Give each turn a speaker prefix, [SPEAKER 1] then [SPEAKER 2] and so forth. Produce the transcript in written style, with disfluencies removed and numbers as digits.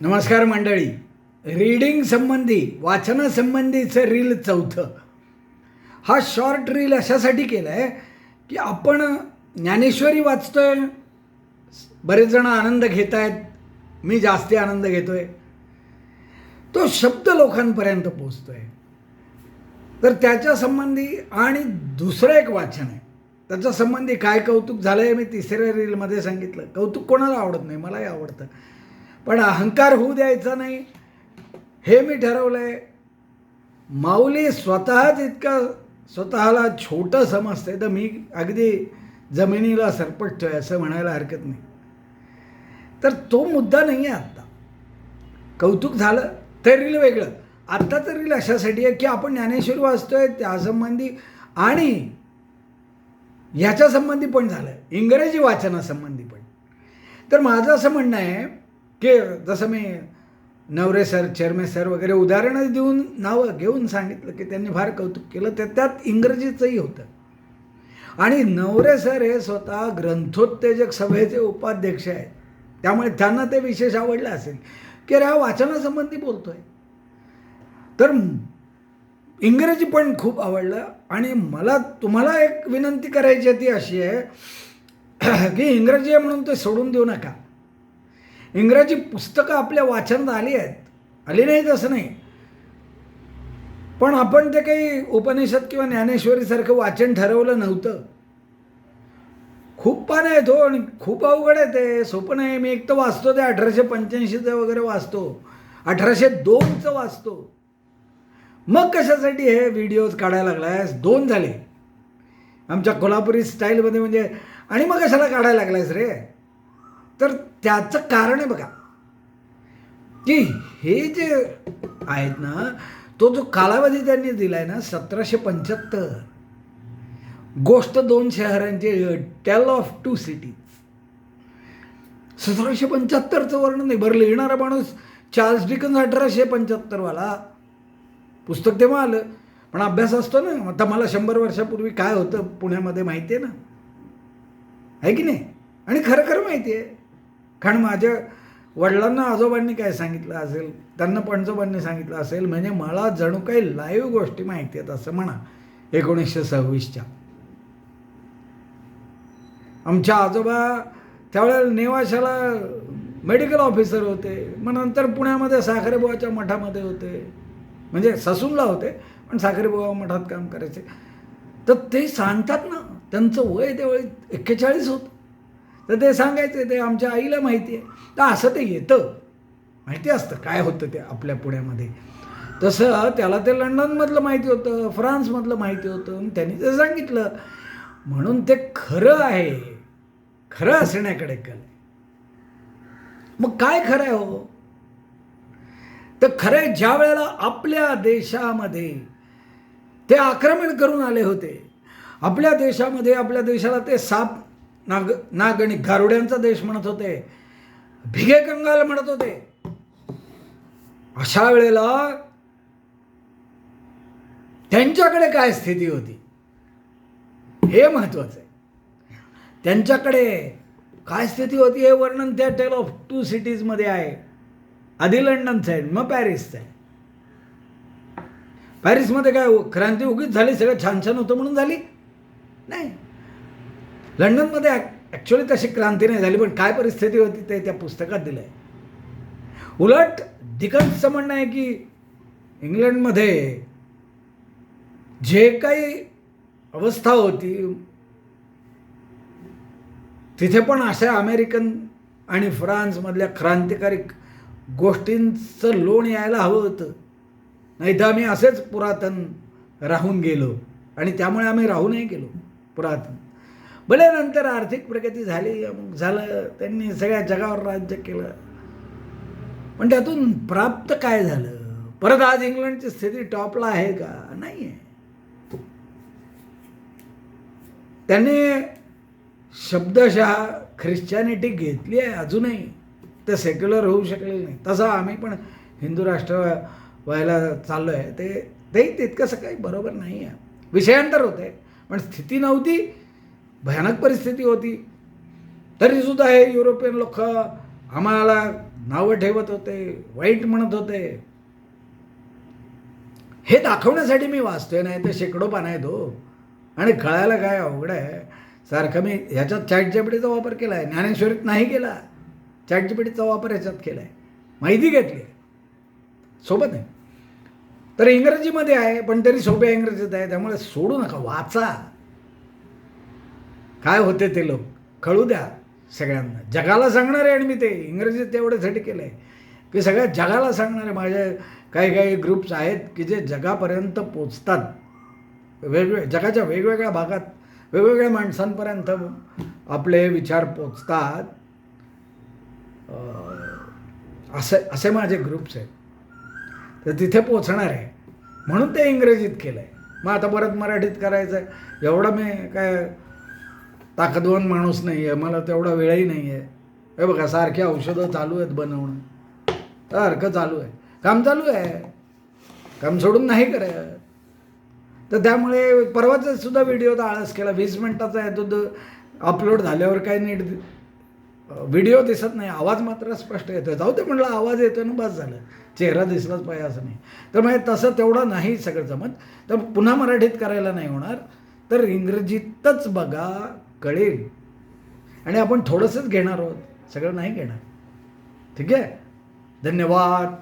[SPEAKER 1] नमस्कार मंडळी. रीडिंग संबंधी वाचनासंबंधीचं रील चौथं. हा शॉर्ट रील अशासाठी केला आहे की आपण ज्ञानेश्वरी वाचतोय, बरेच जण आनंद घेत आहेत, मी जास्ती आनंद घेतोय, तो शब्द लोकांपर्यंत पोचतोय. तर त्याच्या संबंधी आणि दुसरं एक वाचन आहे, त्याच्या संबंधी काय कौतुक झालं आहे मी तिसऱ्या रीलमध्ये सांगितलं. कौतुक कोणाला आवडत नाही, मलाही आवडतं, पण अहंकार होऊ द्यायचा नाही हे मी ठरवलं आहे. माऊली स्वतःच इतकं स्वतःला छोटं समजते तर मी अगदी जमिनीला सरपटतोय असं म्हणायला हरकत नाही. तर तो मुद्दा नाही आहे आत्ता. कौतुक झालं ते रील वेगळं. आत्ताचं रील अशासाठी आहे की आपण ज्ञानेश्वरी वाचतोय त्यासंबंधी आणि ह्याच्या संबंधी पण झालं, इंग्रजी वाचनासंबंधी पण. तर माझं असं म्हणणं आहे की जसं मी नवरे सर, चर्मे सर वगैरे उदाहरणं देऊन नावं घेऊन सांगितलं की त्यांनी फार कौतुक केलं, त्यात इंग्रजीचंही होतं. आणि नवरे सर हे स्वतः ग्रंथोत्तेजक सभेचे उपाध्यक्ष आहेत, त्यामुळे त्यांना ते विशेष आवडलं असेल की ह्या वाचनासंबंधी बोलतोय. तर इंग्रजी पण खूप आवडलं. आणि मला तुम्हाला एक विनंती करायची ती अशी आहे की इंग्रजी आहे म्हणून ते सोडून देऊ नका. इंग्रजी पुस्तकं आपल्या वाचनात आली आहेत, आली नाहीत असं नाही, पण आपण ते काही उपनिषद किंवा ज्ञानेश्वरीसारखं वाचन ठरवलं नव्हतं. खूप पानं आहेत हो, आणि खूप अवघड आहे, ते सोपं नाही. मी एक तर वाचतो ते 1885चं वगैरे वाचतो, 1802चं वाचतो. मग कशासाठी हे व्हिडिओज काढायला लागलायस? 2 झाले आमच्या कोल्हापुरी स्टाईलमध्ये म्हणजे. आणि मग कशाला काढायला लागलायस रे? तर त्याचं कारण आहे बघा की हे जे आहेत ना, तो जो कालावधी त्यांनी दिला आहे ना 1775, गोष्ट 2 शहरांची, टेल ऑफ 2 सिटीज. 1775चं वर्णन नाही. बरं, लिहिणारा माणूस चार्ल्स डिकन्स 1875 वाला, पुस्तक तेव्हा आलं, पण अभ्यास असतो ना. आता मला 100 वर्षापूर्वी काय होतं पुण्यामध्ये माहिती आहे ना, आहे की नाही? आणि खरं खरं माहिती आहे, कारण माझ्या वडिलांना आजोबांनी काय सांगितलं असेल, त्यांना पणजोबांनी सांगितलं असेल, म्हणजे मला जणू काही लाईव्ह गोष्टी माहिती आहेत असं म्हणा. 1926च्या आमच्या आजोबा त्यावेळेला नेवाशाला मेडिकल ऑफिसर होते, मग नंतर पुण्यामध्ये साखरेबुवाच्या मठामध्ये होते, म्हणजे ससूनला होते पण साखरेबुवा मठात काम करायचे. तर ते सांगतात ना, त्यांचं वय त्यावेळी 41 होतं, तर ते सांगायचे ते आमच्या आईला माहिती आहे. तर असं ते येतं, माहिती असतं काय होतं ते आपल्या पुण्यामध्ये. तसं त्याला ते लंडनमधलं माहिती होतं, फ्रान्समधलं माहिती होतं, त्यांनी ते सांगितलं. म्हणून ते खरं आहे, खरं असण्याकडे कल. मग काय खरं आहे हो? तर खरं ज्या वेळेला आपल्या देशामध्ये ते आक्रमण करून आले होते, आपल्या देशामध्ये, आपल्या देशाला ते साप नाग आणि गारुड्यांचा देश म्हणत होते, भिगे कंगाल म्हणत होते. अशा वेळेला त्यांच्याकडे काय स्थिती होती हे महत्वाचं आहे. त्यांच्याकडे काय स्थिती होती हे वर्णन त्या टेल ऑफ 2 सिटीजमध्ये आहे. आधी लंडनचं आहे, मग पॅरिसचं आहे. पॅरिसमध्ये काय क्रांती उगीच झाली, सगळं छान छान होतं म्हणून झाली? नाही. लंडनमध्ये ॲक्च्युअली तशी क्रांती नाही झाली, पण काय परिस्थिती होती ते त्या पुस्तकात दिलं आहे. उलट डिकन्सचं म्हणणं आहे की इंग्लंडमध्ये जे काही अवस्था होती तिथे पण अशा अमेरिकन आणि फ्रान्समधल्या क्रांतिकारी गोष्टींचं लोण यायला हवं होतं, नाही तर आम्ही असेच पुरातन राहून गेलो. आणि त्यामुळे आम्ही राहूनही गेलो पुरातन. भले नंतर आर्थिक प्रगती झाली, मग झालं, त्यांनी सगळ्या जगावर राज्य केलं, पण त्यातून प्राप्त काय झालं? परत आज इंग्लंडची स्थिती टॉपला आहे का? नाही आहे. त्यांनी शब्दशः ख्रिश्चॅनिटी घेतली आहे अजूनही, ते सेक्युलर होऊ शकले नाही. तसं आम्ही पण हिंदू राष्ट्र व्हायला चाललो आहे, तेही तितकंसं काही बरोबर नाही आहे. विषयांतर होते, पण स्थिती नव्हती, भयानक परिस्थिती होती. तरीसुद्धा हे युरोपियन लोक आम्हाला नावं ठेवत होते, वाईट म्हणत होते. हे दाखवण्यासाठी मी वाचतोय, नाही तर शेकडो पानं आहेत हो. आणि कळायला काय अवघड आहे. सारखं मी ह्याच्यात चॅटजीपीटीचा वापर केला आहे, ज्ञानेश्वरीत नाही केला. चॅटजीपीटीचा वापर ह्याच्यात केला आहे, माहिती घेतली आहे सोबत आहे. तर इंग्रजीमध्ये आहे, पण तरी सोप्या इंग्रजीत आहे, त्यामुळे सोडू नका, वाचा. काय होते ते लोक कळू द्या सगळ्यांना. जगाला सांगणार आहे, आणि मी ते इंग्रजीत तेवढ्यासाठी केलं आहे की सगळ्या जगाला सांगणार आहे. माझे काही काही ग्रुप्स आहेत की जे जगापर्यंत पोचतात, जगाच्या वेगवेगळ्या भागात वेगवेगळ्या माणसांपर्यंत आपले विचार पोचतात. असे माझे ग्रुप्स आहेत. तर तिथे पोचणार आहे म्हणून ते इंग्रजीत केलं आहे. मग आता परत मराठीत करायचं आहे, एवढा मी काय ताकदवान माणूस नाही आहे, मला तेवढा वेळही नाही आहे. हे बघा, सारखी औषधं चालू आहेत बनवणं, सारखं चालू आहे, काम चालू आहे, काम सोडून नाही करत. तर त्यामुळे परवाचा सुद्धा व्हिडिओचा आळस केला. 20 मिनिटाचा आहे तो, अपलोड झाल्यावर काही नीट व्हिडिओ दिसत नाही, आवाज मात्र स्पष्ट येतोय. जाऊ दे म्हटलं, आवाज येतोय ना, बस झालं, चेहरा दिसलाच पाहिजे असं नाही. तर म्हणजे तसं तेवढं नाही सगळं जमत. तर पुन्हा मराठीत करायला नाही होणार, तर इंग्रजीतच बघा, कळेल. आणि आपण थोडंसंच घेणार आहोत, सगळं नाही घेणार. ठीक आहे, धन्यवाद.